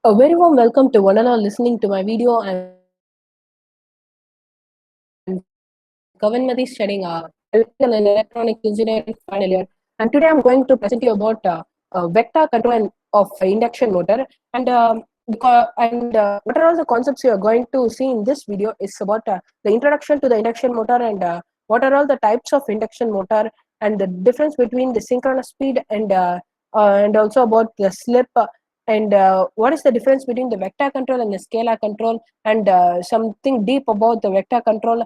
A very warm welcome to one and all listening to my video. I'm Kavanmati studying electrical and electronic engineering final year. And today I'm going to present you about vector control of induction motor. And what are all the concepts you are going to see in this video is about the introduction to the induction motor and what are all the types of induction motor and the difference between the synchronous speed and also about the slip and what is the difference between the vector control and the scalar control and something deep about the vector control,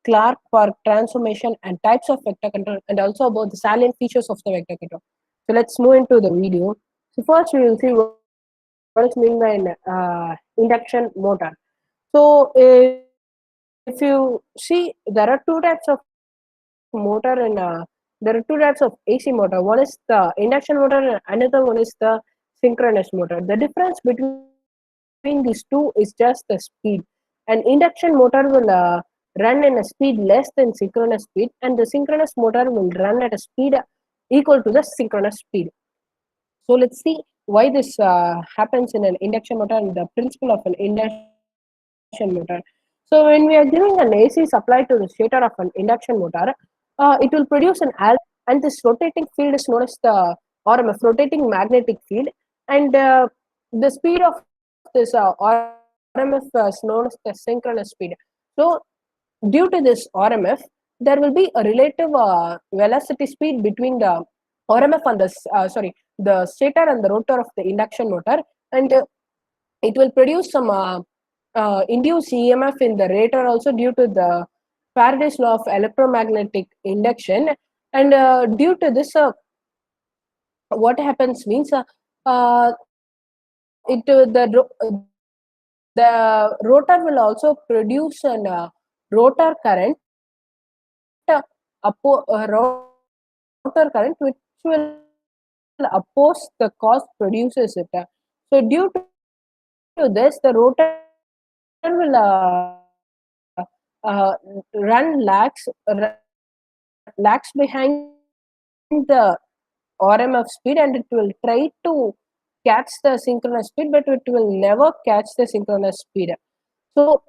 Clark Park transformation and types of vector control, and also about the salient features of the vector control. So let's move into the video. So first we will see what is meant by an induction motor. So if you see, there are two types of motor and there are two types of AC motor. One is the induction motor and another one is the synchronous motor. The difference between these two is just the speed. An induction motor will run in a speed less than synchronous speed, and the synchronous motor will run at a speed equal to the synchronous speed. So let's see why this happens in an induction motor and the principle of an induction motor. So when we are giving an AC supply to the stator of an induction motor, it will produce an alternating current, and this rotating field is known as the RMF, rotating magnetic field, and the speed of this RMF is known as the synchronous speed. So due to this RMF, there will be a relative velocity speed between the RMF and the stator and the rotor of the induction motor, and it will produce some induced EMF in the rotor also due to the Faraday's law of electromagnetic induction. And due to this, what happens means the rotor will also produce an rotor current, rotor current which will oppose the cause produces it. So due to this, the rotor will run lags behind the RMF speed, and it will try to catch the synchronous speed, but it will never catch the synchronous speed. So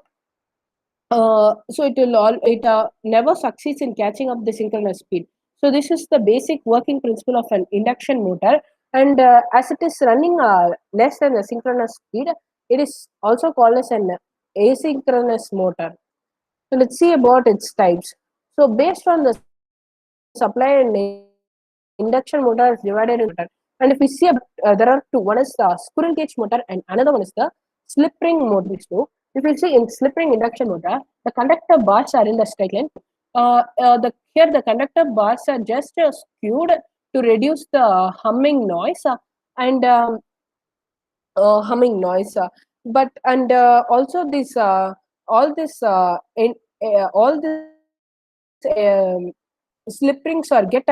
it never succeeds in catching up the synchronous speed. So this is the basic working principle of an induction motor, and as it is running less than the synchronous speed, it is also called as an asynchronous motor. So let's see about its types. So based on the supply and induction motor is divided into motor. And if we see about there are two. One is the squirrel cage motor and another one is the slip ring motor. These two. If we see in slip ring induction motor, the conductor bars are in the straight line. Here the conductor bars are just skewed to reduce the humming noise and humming noise. But and also this all this in all this slip rings are get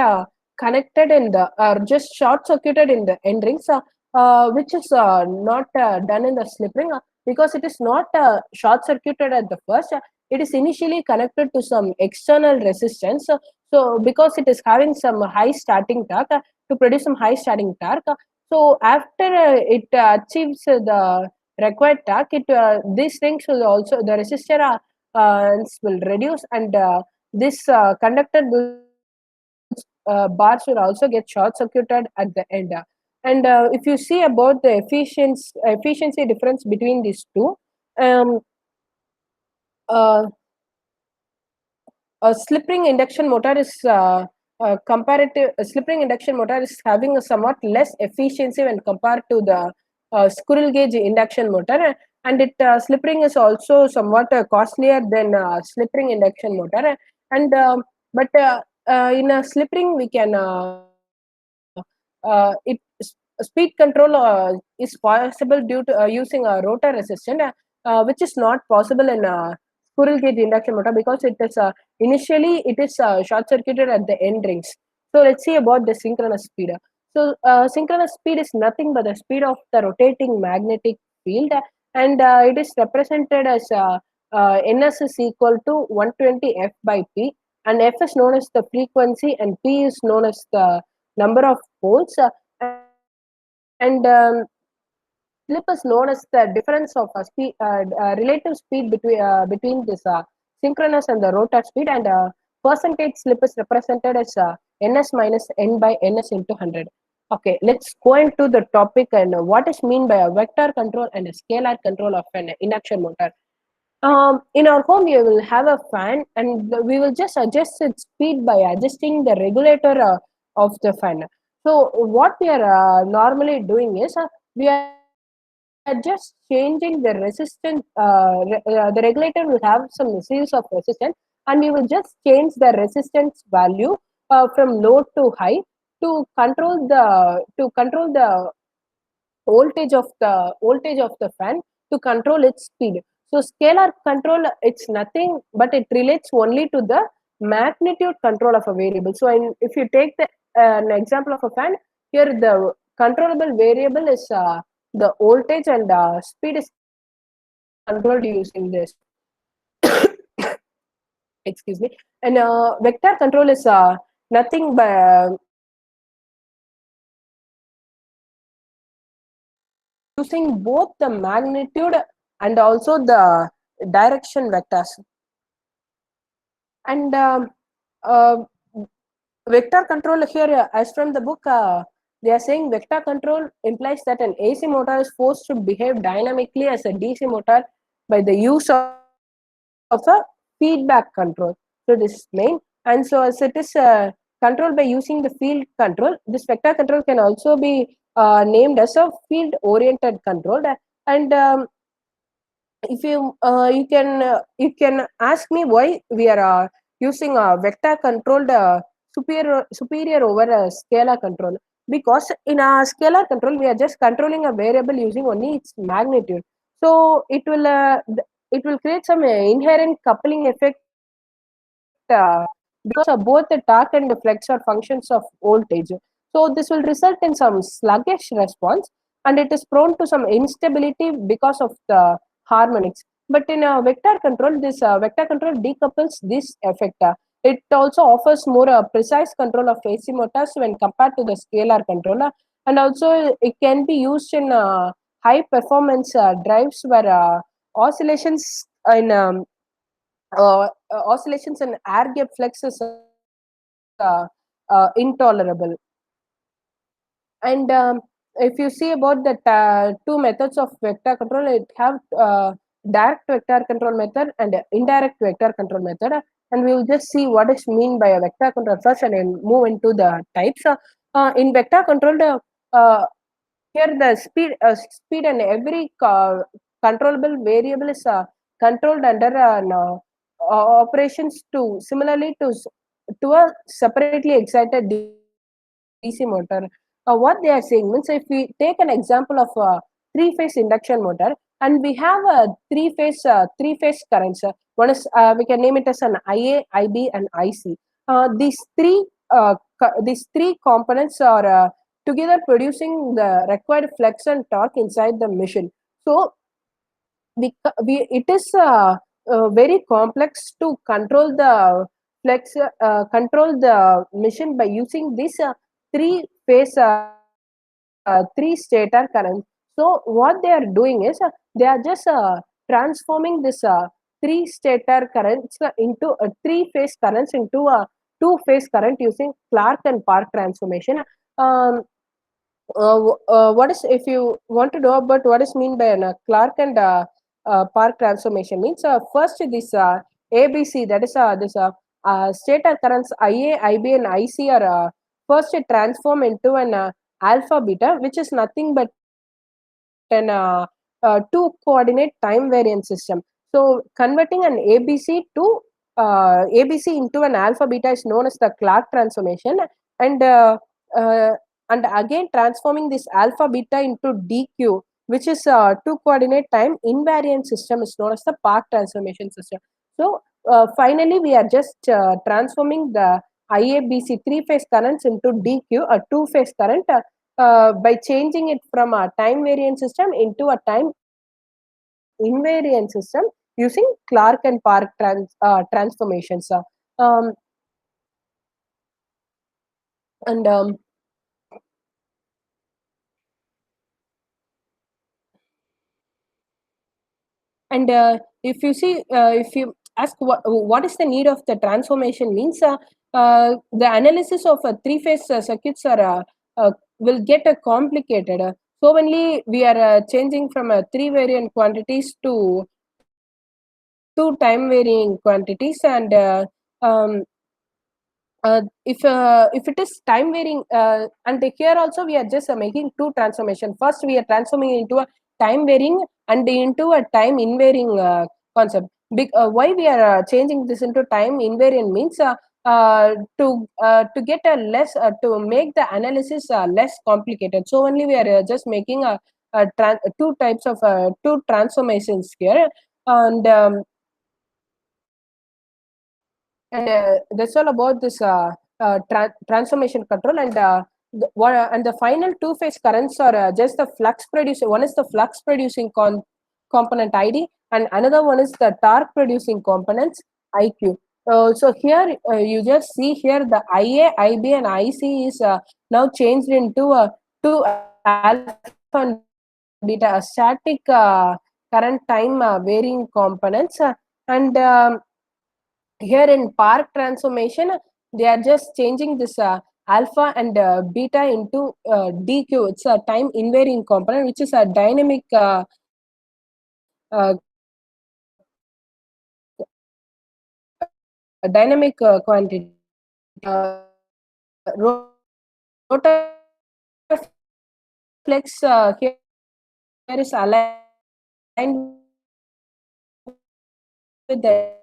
connected in the are just short circuited in the end rings, which is not done in the slip ring because it is not short circuited at the first. It is initially connected to some external resistance. So because it is having some high starting torque to produce some high starting torque. So after it achieves the required torque, these rings will also the resistor will reduce, and this conductor bars will also get short circuited at the end. And if you see about the efficiency difference between these two, um, uh, a slip ring induction motor is comparative. A slip ring induction motor is having a somewhat less efficiency when compared to the squirrel gauge induction motor, and it slip ring is also somewhat costlier than slip ring induction motor. And but in a slip ring we can speed control is possible due to using a rotor resistance, which is not possible in squirrel cage induction motor because it is initially it is short circuited at the end rings. So let's see about the synchronous speed. So synchronous speed is nothing but the speed of the rotating magnetic field, and it is represented as ns is equal to 120 f by p, and f is known as the frequency and p is known as the number of poles. And slip is known as the difference of relative speed between this synchronous and the rotor speed, and percentage slip is represented as ns minus n by ns into 100. Okay, let's go into the topic and what is mean by a vector control and a scalar control of an induction motor. In our home, we will have a fan, and we will just adjust its speed by adjusting the regulator of the fan. So, what we are normally doing is we are just changing the resistance. The regulator will have some series of resistance, and we will just change the resistance value from low to high to control the voltage of the fan to control its speed. So scalar control, it's nothing but it relates only to the magnitude control of a variable. So if you take an example of a fan, here the controllable variable is the voltage, and speed is controlled using this. Excuse me. And vector control is nothing but using both the magnitude and also the direction vectors. And uh, vector control here, as from the book, they are saying vector control implies that an AC motor is forced to behave dynamically as a DC motor by the use of a feedback control. So this is main. And so as it is controlled by using the field control, this vector control can also be named as a field oriented control. And if you can ask me why we are using a vector controlled superior over a scalar control, because in a scalar control we are just controlling a variable using only its magnitude. So it will create some inherent coupling effect because both the torque and the flex are functions of voltage. So this will result in some sluggish response, and it is prone to some instability because of the harmonics. But in a vector control, this vector control decouples this effect. It also offers more precise control of AC motors when compared to the scalar controller, and also it can be used in high performance drives where oscillations in oscillations and air gap flex is intolerable. And if you see about the two methods of vector control, it have direct vector control method and indirect vector control method. And we will just see what is mean by a vector control first, and then move into the types. In vector control, uh, here the speed and every controllable variable is controlled under operations to similarly to a separately excited DC motor. What they are saying means, if we take an example of a three-phase induction motor, and we have a three-phase currents. One is we can name it as an IA, IB, and IC. These three components are together producing the required flex and torque inside the machine. So it is very complex to control the machine by using this three stator currents. So what they are doing is they are just transforming this three stator currents into three-phase currents into a two-phase current using Clark and Park transformation. Um, what is, if you want to know about what is mean by an Clark and Park transformation means, first this ABC, that is this stator currents IA, IB, and IC are first transform into an alpha beta, which is nothing but an two coordinate time variant system. So converting an ABC into an alpha beta is known as the Clark transformation, and uh, and again transforming this alpha beta into DQ, which is two coordinate time invariant system, is known as the Park transformation system. So finally we are just transforming the IABC three phase currents into DQ, a two phase current, by changing it from a time variant system into a time invariant system using Clark and Park transformations. Um, and And if you see, if you ask what is the need of the transformation means, the analysis of three-phase circuits will get complicated. So only we are changing from three variant quantities to two time varying quantities. And um, if it is time varying, and here also we are just making two transformation. First we are transforming into a time varying and into a time invariant concept. Why we are changing this into time invariant means, to get a less to make the analysis less complicated. So only we are just making two types of two transformations here. And that's all about this transformation control. And and the final two phase currents are just the flux producing. One is the flux producing component ID, and another one is the torque producing components IQ. So here you just see here the IA, IB, and IC is now changed into two alpha and beta, a static current time varying components. And here in Park transformation, they are just changing this alpha and beta into DQ. It's a time invariant component, which is a dynamic quantity. Rotor flex here is aligned with the